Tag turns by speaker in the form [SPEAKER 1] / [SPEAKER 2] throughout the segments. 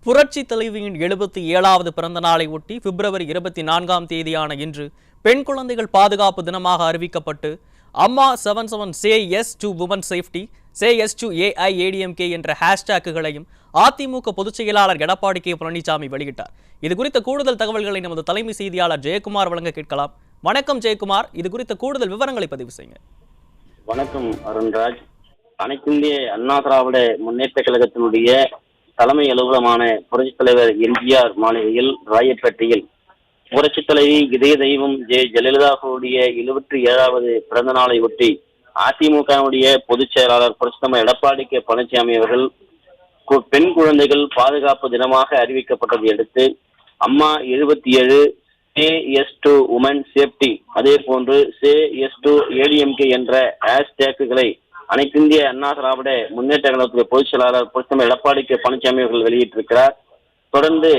[SPEAKER 1] புரட்சி தலைவியின் 77வது பிறந்த நாளை ஒட்டி பிப்ரவரி 24ஆம் தேதியான இன்று பெண் குழந்தைகள் பாதுகாப்பு தினமாக அறிவிக்கப்பட்டு அம்மா 77 say yes to women safety, say yes to AIADMK என்ற ஹேஷ்டேக்குகளையும் அதிமுக பொதுச் செயலாளர் எடப்பாடி கே பழனிசாமி வெளியிட்டார். இது குறித்த கூடுதல் தகவல்களை நமது தலைமை செய்தியாளர் ஜெயக்குமார் வழங்க கேட்கலாம். வணக்கம் ஜெயக்குமார், இது குறித்த கூடுதல் விவரங்களை பதிவு செய்யுங்க.
[SPEAKER 2] வணக்கம் அருண்ராஜ். அனைத்திந்திய அண்ணா திராவிட முன்னேற்ற கழகத்தினுடைய தலைமை அலுவலகமான புரட்சித் தலைவர் எம்ஜிஆர் மாளிகையில் ராயப்பேட்டையில் புரட்சித் தலைவி இதய தெய்வம் ஜெயலலிதாவுடைய 77வது பிறந்த நாளை ஒட்டி அதிமுகவுடைய பொதுச் செயலாளர் புரட்சித் தலைவர் எடப்பாடி கே பழனிசாமி அவர்கள் பெண் குழந்தைகள் பாதுகாப்பு தினமாக அறிவிக்கப்பட்டதை அடுத்து அம்மா 77 say yes to women safety, அதே போன்று சே எஸ் டு ஏடிஎம்கே என்ற ஹேஷ்டேக்குகளை அனைத்திந்திய அண்ணா திராவிட முன்னேற்ற கழகத்துடைய பொதுச் செயலாளர் புரட்சித் எடப்பாடி கே பழனிசாமி அவர்கள் வெளியிட்டிருக்கிறார். தொடர்ந்து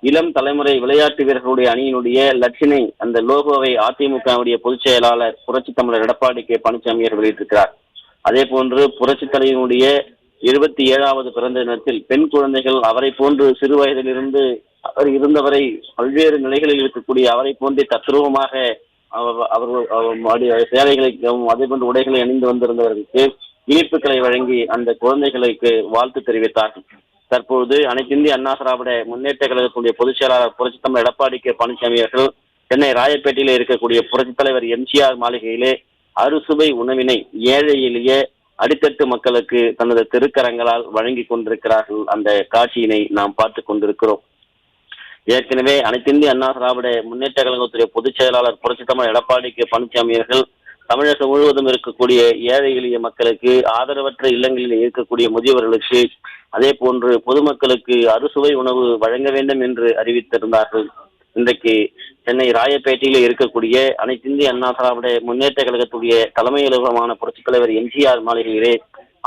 [SPEAKER 2] இளம் தலைமுறை விளையாட்டு வீரர்களுடைய அணியினுடைய லட்சணை அந்த லோகோவை அதிமுகவுடைய பொதுச் செயலாளர் புரட்சித் தமிழர் எடப்பாடி கே பழனிசாமி அவர்கள் வெளியிட்டிருக்கிறார். அதே போன்று புரட்சித் தலைவனுடைய 77வது பிறந்த தினத்தில் பெண் குழந்தைகள் அவரை போன்று சிறு வயதிலிருந்து அவர் இருந்தவரை பல்வேறு நிலைகளில் இருக்கக்கூடிய அவரை போன்றே தத்ரூபமாக அவர்கள் சேலைகளை அதே போன்ற உடைகளை அணிந்து வந்திருந்தவர்களுக்கு இனிப்புகளை வழங்கி அந்த குழந்தைகளுக்கு வாழ்த்து தெரிவித்தார்கள். தற்போது அனைத்திந்திய அண்ணா திராவிட முன்னேற்ற கழகத்துடைய பொதுச் செயலாளர் புரட்சித் தலைவர் எடப்பாடி கே பழனிசாமி அவர்கள் சென்னை ராயப்பேட்டையிலே இருக்கக்கூடிய புரட்சித் தலைவர் எம்ஜிஆர் மாளிகையிலே அறுசுவை உணவினை ஏழை எளிய அடித்தட்டு மக்களுக்கு தனது திருக்கரங்களால் வழங்கி கொண்டிருக்கிறார்கள். அந்த காட்சியினை நாம் பார்த்து கொண்டிருக்கிறோம். ஏற்கனவே அனைத்திந்திய அண்ணா திராவிட முன்னேற்ற கழகத்துடைய பொதுச் செயலாளர் புரட்சித் தலைவர் எடப்பாடி கே பழனிசாமி அவர்கள் தமிழகம் முழுவதும் இருக்கக்கூடிய ஏழை எளிய மக்களுக்கு, ஆதரவற்ற இல்லங்களில் இருக்கக்கூடிய முதியவர்களுக்கு, அதே போன்று பொதுமக்களுக்கு அறுசுவை உணவு வழங்க வேண்டும் என்று அறிவித்திருந்தார்கள். இன்றைக்கு சென்னை ராயப்பேட்டையில் இருக்கக்கூடிய அனைத்திந்திய அண்ணா திராவிட முன்னேற்ற கழகத்துடைய தலைமை அலுவலகமான புரட்சித் தலைவர் எம்ஜிஆர் மாளிகையிலே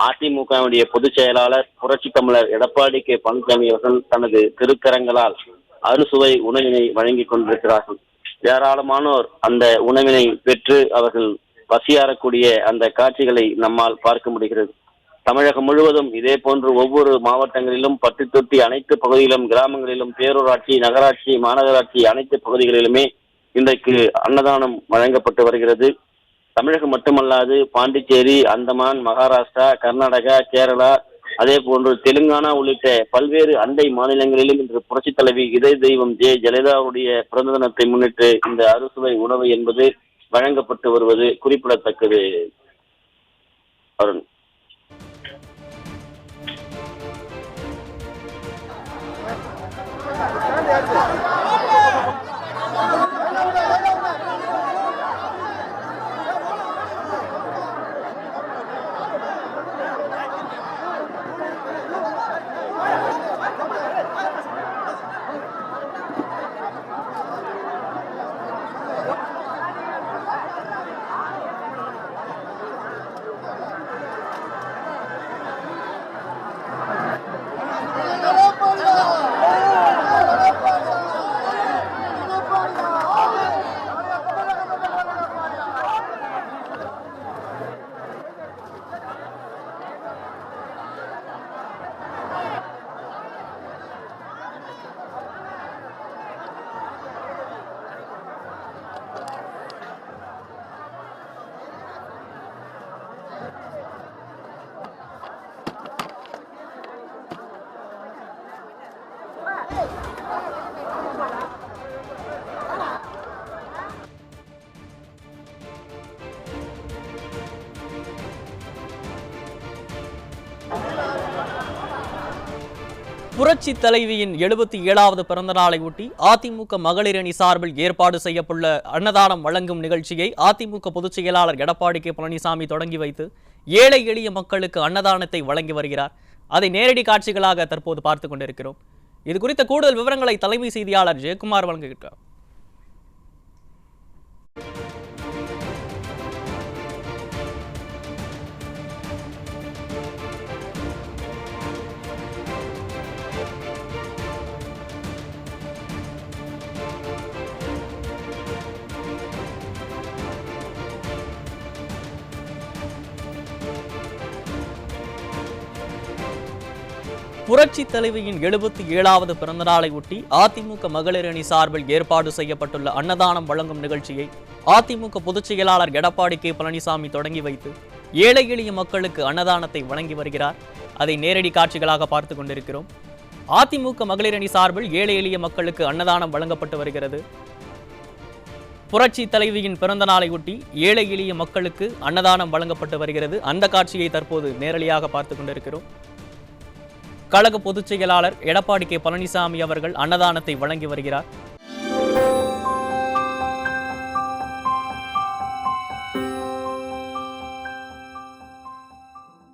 [SPEAKER 2] அதிமுகவுடைய பொதுச் செயலாளர் புரட்சித் தமிழர் எடப்பாடி கே பழனிசாமி அவர்கள் தனது திருக்கரங்களால் அறுசுவை உணவினை வழங்கி கொண்டிருக்கிறார்கள். ஏராளமானோர் அந்த உணவினை பெற்று அவர்கள் பசியாறக்கூடிய அந்த காட்சிகளை நம்மால் பார்க்க முடிகிறது. தமிழகம் முழுவதும் இதே போன்று ஒவ்வொரு மாவட்டங்களிலும் பட்டு தொட்டி அனைத்து பகுதிகளிலும், கிராமங்களிலும், பேரூராட்சி, நகராட்சி, மாநகராட்சி அனைத்து பகுதிகளிலுமே இன்றைக்கு அன்னதானம் வழங்கப்பட்டு வருகிறது. தமிழகம் மட்டுமல்லாது பாண்டிச்சேரி, அந்தமான், மகாராஷ்டிரா, கர்நாடகா, கேரளா, அதே போன்று தெலுங்கானா உள்ளிட்ட பல்வேறு அண்டை மாநிலங்களிலும் இன்று புரட்சித் தலைவி இதய தெய்வம் ஜெயலலிதாவுடைய பிறந்த தினத்தை முன்னிட்டு இந்த அறுசுவை உணவு என்பது வழங்கப்பட்டு வருவது குறிப்பிடத்தக்கது. அருண்.
[SPEAKER 1] புரட்சி தலைவியின் 77வது பிறந்த நாளை ஒட்டி அதிமுக மகளிர் அணி சார்பில் ஏற்பாடு செய்யப்பட்டுள்ள அன்னதானம் வழங்கும் நிகழ்ச்சியை அதிமுக பொதுச் செயலாளர் எடப்பாடி கே பழனிசாமி தொடங்கி வைத்து ஏழை எளிய மக்களுக்கு அன்னதானத்தை வழங்கி வருகிறார். அதை நேரடி காட்சிகளாக தற்போது பார்த்துக் கொண்டிருக்கிறோம். இது குறித்த கூடுதல் விவரங்களை தலைமை செய்தியாளர் ஜெயக்குமார் வழங்குகிறார். புரட்சி தலைவியின் 77வது பிறந்தநாளை ஒட்டி அதிமுக மகளிர் அணி சார்பில் ஏற்பாடு செய்யப்பட்டுள்ள அன்னதானம் வழங்கும் நிகழ்ச்சியை அதிமுக பொதுச் செயலாளர் எடப்பாடி கே பழனிசாமி தொடங்கி வைத்து ஏழை எளிய மக்களுக்கு அன்னதானத்தை வழங்கி வருகிறார். அதை நேரடி காட்சிகளாக பார்த்து கொண்டிருக்கிறோம். அதிமுக மகளிர் அணி சார்பில் ஏழை எளிய மக்களுக்கு அன்னதானம் வழங்கப்பட்டு வருகிறது. புரட்சி தலைவியின் பிறந்த நாளை ஒட்டி ஏழை எளிய மக்களுக்கு அன்னதானம் வழங்கப்பட்டு வருகிறது. அந்த காட்சியை தற்போது நேரடியாக பார்த்து கொண்டிருக்கிறோம். கழக பொதுச் செயலாளர் எடப்பாடி கே பழனிசாமி அவர்கள் அன்னதானத்தை வழங்கி வருகிறார்.